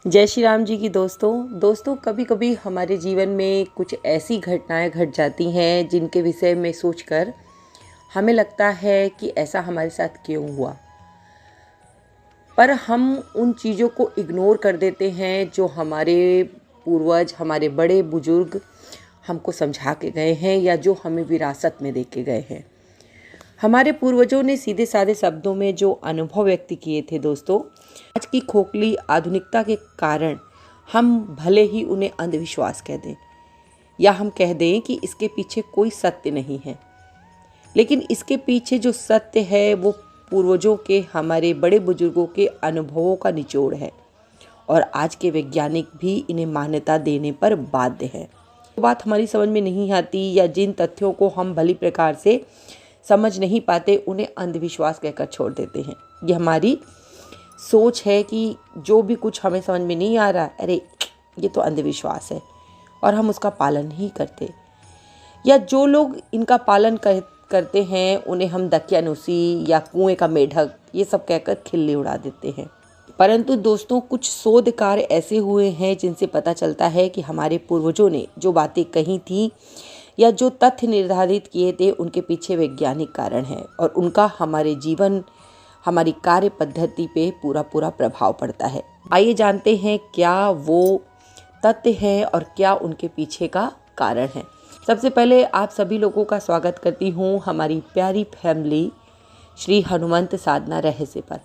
जय श्री राम जी की दोस्तों कभी कभी हमारे जीवन में कुछ ऐसी घटनाएं घट जाती हैं जिनके विषय में सोचकर हमें लगता है कि ऐसा हमारे साथ क्यों हुआ, पर हम उन चीज़ों को इग्नोर कर देते हैं जो हमारे पूर्वज, हमारे बड़े बुजुर्ग हमको समझा के गए हैं या जो हमें विरासत में दे के गए हैं। हमारे पूर्वजों ने सीधे साधे शब्दों में जो अनुभव व्यक्त किए थे दोस्तों, आज की खोखली आधुनिकता के कारण हम भले ही उन्हें अंधविश्वास कह दें या हम कह दें कि इसके पीछे कोई सत्य नहीं है, लेकिन इसके पीछे जो सत्य है वो पूर्वजों के, हमारे बड़े बुजुर्गों के अनुभवों का निचोड़ है और आज के वैज्ञानिक भी इन्हें मान्यता देने पर बाध्य हैं। वो बात हमारी समझ में नहीं आती या जिन तथ्यों को हम भली प्रकार से समझ नहीं पाते उन्हें अंधविश्वास कहकर छोड़ देते हैं। ये हमारी सोच है कि जो भी कुछ हमें समझ में नहीं आ रहा, अरे ये तो अंधविश्वास है, और हम उसका पालन नहीं करते। या जो लोग इनका पालन करते हैं उन्हें हम दकियानुसी या कुएं का मेढक ये सब कहकर खिल्ली उड़ा देते हैं। परंतु दोस्तों, कुछ शोध कार्य ऐसे हुए हैं जिनसे पता चलता है कि हमारे पूर्वजों ने जो बातें कही थी या जो तथ्य निर्धारित किए थे उनके पीछे वैज्ञानिक कारण है और उनका हमारे जीवन, हमारी कार्य पद्धति पे पूरा प्रभाव पड़ता है। आइए जानते हैं क्या वो तथ्य है और क्या उनके पीछे का कारण है। सबसे पहले आप सभी लोगों का स्वागत करती हूँ हमारी प्यारी फैमिली श्री हनुमंत साधना रहस्य पर।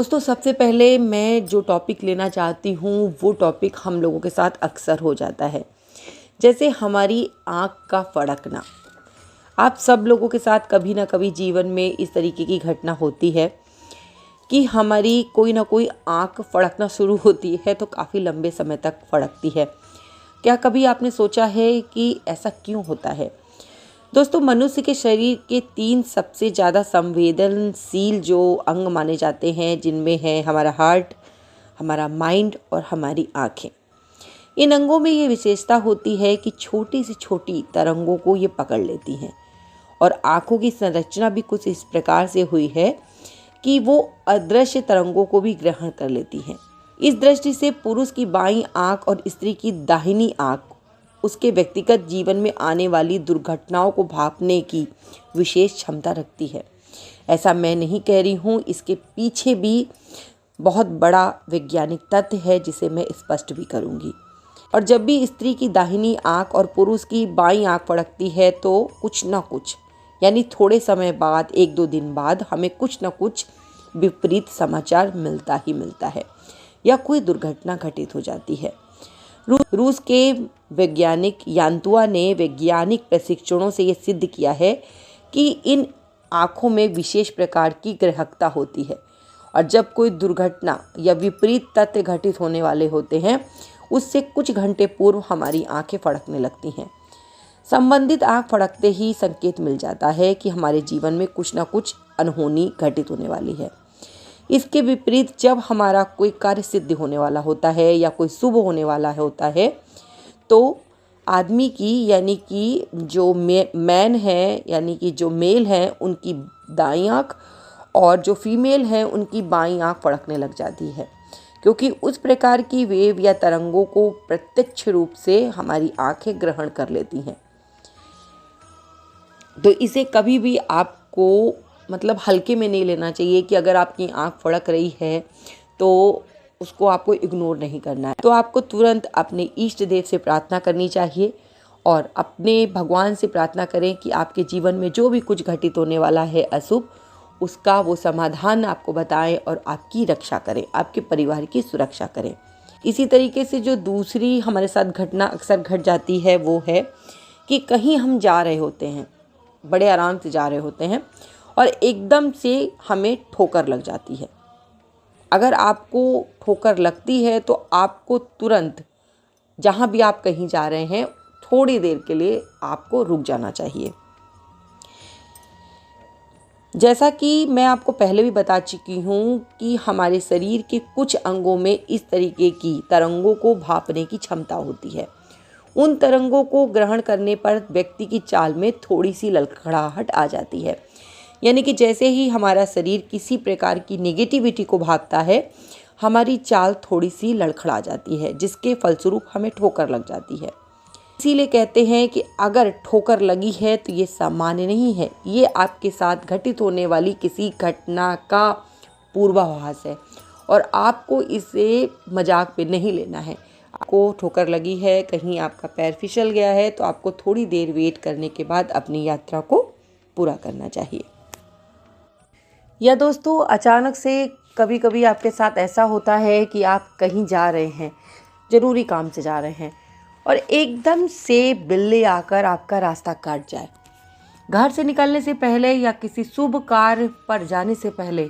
दोस्तों, सबसे पहले मैं जो टॉपिक लेना चाहती हूँ वो टॉपिक हम लोगों के साथ अक्सर हो जाता है, जैसे हमारी आँख का फड़कना। आप सब लोगों के साथ कभी ना कभी जीवन में इस तरीके की घटना होती है कि हमारी कोई ना कोई आँख फड़कना शुरू होती है तो काफ़ी लंबे समय तक फड़कती है। क्या कभी आपने सोचा है कि ऐसा क्यों होता है? दोस्तों, मनुष्य के शरीर के 3 सबसे ज़्यादा संवेदनशील जो अंग माने जाते हैं, जिनमें है हमारा हार्ट, हमारा माइंड और हमारी आँखें। इन अंगों में ये विशेषता होती है कि छोटी से छोटी तरंगों को ये पकड़ लेती हैं और आँखों की संरचना भी कुछ इस प्रकार से हुई है कि वो अदृश्य तरंगों को भी ग्रहण कर लेती हैं। इस दृष्टि से पुरुष की बाईं आँख और स्त्री की दाहिनी आँख उसके व्यक्तिगत जीवन में आने वाली दुर्घटनाओं को भांपने की विशेष क्षमता रखती है। ऐसा मैं नहीं कह रही हूँ, इसके पीछे भी बहुत बड़ा वैज्ञानिक तथ्य है जिसे मैं स्पष्ट भी करूँगी। और जब भी स्त्री की दाहिनी आँख और पुरुष की बाईं आँख फड़कती है तो कुछ ना कुछ, यानी थोड़े समय बाद, 1-2 दिन बाद हमें कुछ ना कुछ विपरीत समाचार मिलता ही मिलता है या कोई दुर्घटना घटित हो जाती है। रूस के वैज्ञानिक यांतुआ ने वैज्ञानिक प्रशिक्षणों से ये सिद्ध किया है कि इन आँखों में विशेष प्रकार की ग्राहकता होती है और जब कोई दुर्घटना या विपरीत तथ्य घटित होने वाले होते हैं उससे कुछ घंटे पूर्व हमारी आंखें फड़कने लगती हैं। संबंधित आंख फड़कते ही संकेत मिल जाता है कि हमारे जीवन में कुछ ना कुछ अनहोनी घटित होने वाली है। इसके विपरीत जब हमारा कोई कार्य सिद्ध होने वाला होता है या कोई शुभ होने वाला होता है तो आदमी की, यानी कि जो मैन है, यानी कि जो मेल है, उनकी दाईं आँख और जो फीमेल है उनकी बाईं आँख फड़कने लग जाती है, क्योंकि उस प्रकार की वेव या तरंगों को प्रत्यक्ष रूप से हमारी आंखें ग्रहण कर लेती हैं। तो इसे कभी भी आपको हल्के में नहीं लेना चाहिए कि अगर आपकी आंख फड़क रही है तो उसको आपको इग्नोर नहीं करना है। तो आपको तुरंत अपने इष्ट देव से प्रार्थना करनी चाहिए और अपने भगवान से प्रार्थना करें कि आपके जीवन में जो भी कुछ घटित होने वाला है अशुभ, उसका वो समाधान आपको बताएं और आपकी रक्षा करें, आपके परिवार की सुरक्षा करें। इसी तरीके से जो दूसरी हमारे साथ घटना अक्सर घट जाती है वो है कि कहीं हम जा रहे होते हैं, बड़े आराम से जा रहे होते हैं और एकदम से हमें ठोकर लग जाती है। अगर आपको ठोकर लगती है तो आपको तुरंत, जहाँ भी आप कहीं जा रहे हैं, थोड़ी देर के लिए आपको रुक जाना चाहिए। जैसा कि मैं आपको पहले भी बता चुकी हूँ कि हमारे शरीर के कुछ अंगों में इस तरीके की तरंगों को भांपने की क्षमता होती है। उन तरंगों को ग्रहण करने पर व्यक्ति की चाल में थोड़ी सी लड़खड़ाहट आ जाती है, यानी कि जैसे ही हमारा शरीर किसी प्रकार की नेगेटिविटी को भांपता है, हमारी चाल थोड़ी सी लड़खड़ा जाती है, जिसके फलस्वरूप हमें ठोकर लग जाती है। इसीलिए कहते हैं कि अगर ठोकर लगी है तो ये सामान्य नहीं है, ये आपके साथ घटित होने वाली किसी घटना का पूर्वाभास है और आपको इसे मजाक में नहीं लेना है। आपको ठोकर लगी है, कहीं आपका पैर फिसल गया है, तो आपको थोड़ी देर वेट करने के बाद अपनी यात्रा को पूरा करना चाहिए। या दोस्तों, अचानक से कभी कभी आपके साथ ऐसा होता है कि आप कहीं जा रहे हैं, ज़रूरी काम से जा रहे हैं, और एकदम से बिल्ली आकर आपका रास्ता काट जाए। घर से निकलने से पहले या किसी शुभ कार्य पर जाने से पहले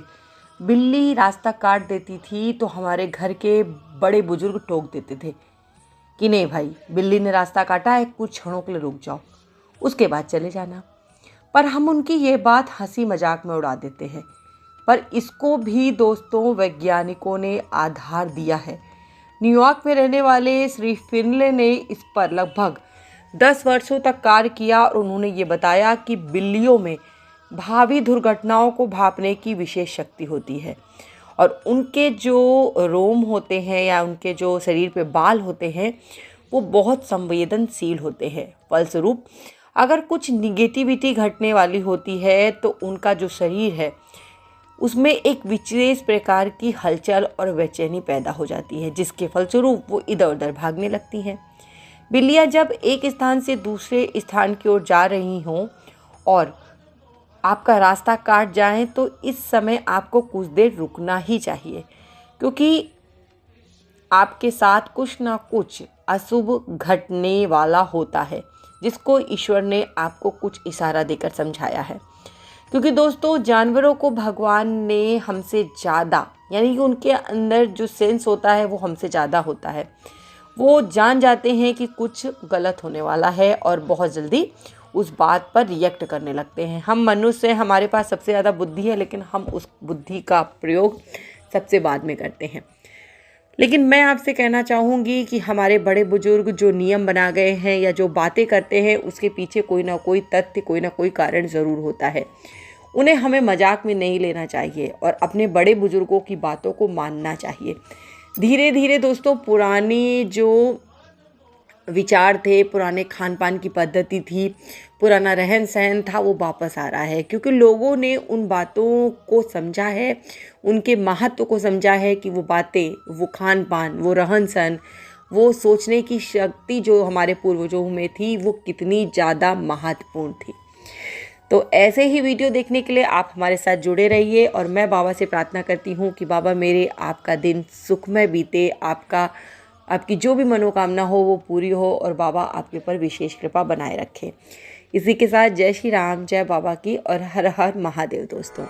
बिल्ली रास्ता काट देती थी तो हमारे घर के बड़े बुजुर्ग टोक देते थे कि नहीं भाई, बिल्ली ने रास्ता काटा है, कुछ क्षणों के लिए रुक जाओ, उसके बाद चले जाना। पर हम उनकी ये बात हंसी मजाक में उड़ा देते हैं, पर इसको भी दोस्तों वैज्ञानिकों ने आधार दिया है। न्यूयॉर्क में रहने वाले श्री फिनले ने इस पर लगभग 10 वर्षों तक कार्य किया और उन्होंने ये बताया कि बिल्लियों में भावी दुर्घटनाओं को भांपने की विशेष शक्ति होती है और उनके जो रोम होते हैं या उनके जो शरीर पे बाल होते हैं वो बहुत संवेदनशील होते हैं। फलस्वरूप अगर कुछ निगेटिविटी घटने वाली होती है तो उनका जो शरीर है उसमें एक विशेष प्रकार की हलचल और बेचैनी पैदा हो जाती है, जिसके फलस्वरूप वो इधर उधर भागने लगती हैं। बिल्लियाँ जब एक स्थान से दूसरे स्थान की ओर जा रही हों और आपका रास्ता काट जाएं तो इस समय आपको कुछ देर रुकना ही चाहिए, क्योंकि आपके साथ कुछ ना कुछ अशुभ घटने वाला होता है, जिसको ईश्वर ने आपको कुछ इशारा देकर समझाया है। क्योंकि दोस्तों, जानवरों को भगवान ने हमसे ज़्यादा, यानी कि उनके अंदर जो सेंस होता है वो हमसे ज़्यादा होता है। वो जान जाते हैं कि कुछ गलत होने वाला है और बहुत जल्दी उस बात पर रिएक्ट करने लगते हैं। हम मनुष्य, हमारे पास सबसे ज़्यादा बुद्धि है, लेकिन हम उस बुद्धि का प्रयोग सबसे बाद में करते हैं। लेकिन मैं आपसे कहना चाहूँगी कि हमारे बड़े बुजुर्ग जो नियम बना गए हैं या जो बातें करते हैं उसके पीछे कोई ना कोई तथ्य, कोई ना कोई कारण ज़रूर होता है। उन्हें हमें मजाक में नहीं लेना चाहिए और अपने बड़े बुजुर्गों की बातों को मानना चाहिए। धीरे धीरे दोस्तों पुराने जो विचार थे, पुराने खान पान की पद्धति थी, पुराना रहन सहन था, वो वापस आ रहा है, क्योंकि लोगों ने उन बातों को समझा है, उनके महत्व को समझा है कि वो बातें, वो खान पान, वो रहन सहन, वो सोचने की शक्ति जो हमारे पूर्वजों में थी वो कितनी ज़्यादा महत्वपूर्ण थी। तो ऐसे ही वीडियो देखने के लिए आप हमारे साथ जुड़े रहिए और मैं बाबा से प्रार्थना करती हूँ कि बाबा मेरे आपका दिन सुखमय बीते, आपकी जो भी मनोकामना हो वो पूरी हो और बाबा आपके ऊपर विशेष कृपा बनाए रखें। इसी के साथ जय श्री राम, जय बाबा की और हर हर महादेव दोस्तों।